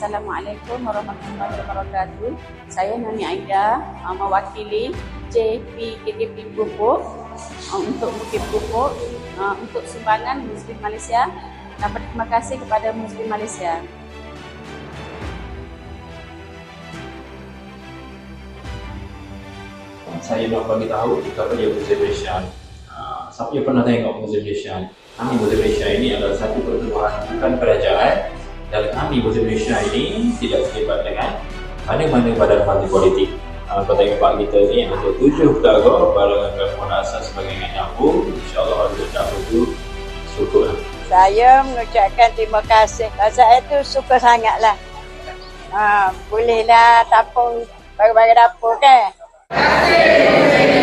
Assalamualaikum warahmatullahi wabarakatuh. Saya Nami Aida mewakili JPKKP Pupuk untuk Bukit Pupuk untuk sumbangan Muslim Malaysia dan berterima kasih kepada Muslim Malaysia. Saya nak bagi tahu betapa dia Muslim Malaysia. Siapa yang pernah tengok Muslim Malaysia? Kami Muslim Malaysia ini adalah satu pertubuhan bukan kerajaan, dan kami Muslim Malaysia ini tidak terlibat dengan mana-mana badan parti politik. Kau tengok Pak kita ni ada 7 pegawai barangan gabungan asas sebagai dapur. InsyaAllah ada dapur tu syukurlah. Saya mengucapkan terima kasih. Saya tu suka sangatlah. Bolehlah tapung bagi-bagi dapur kan. Terima kasih.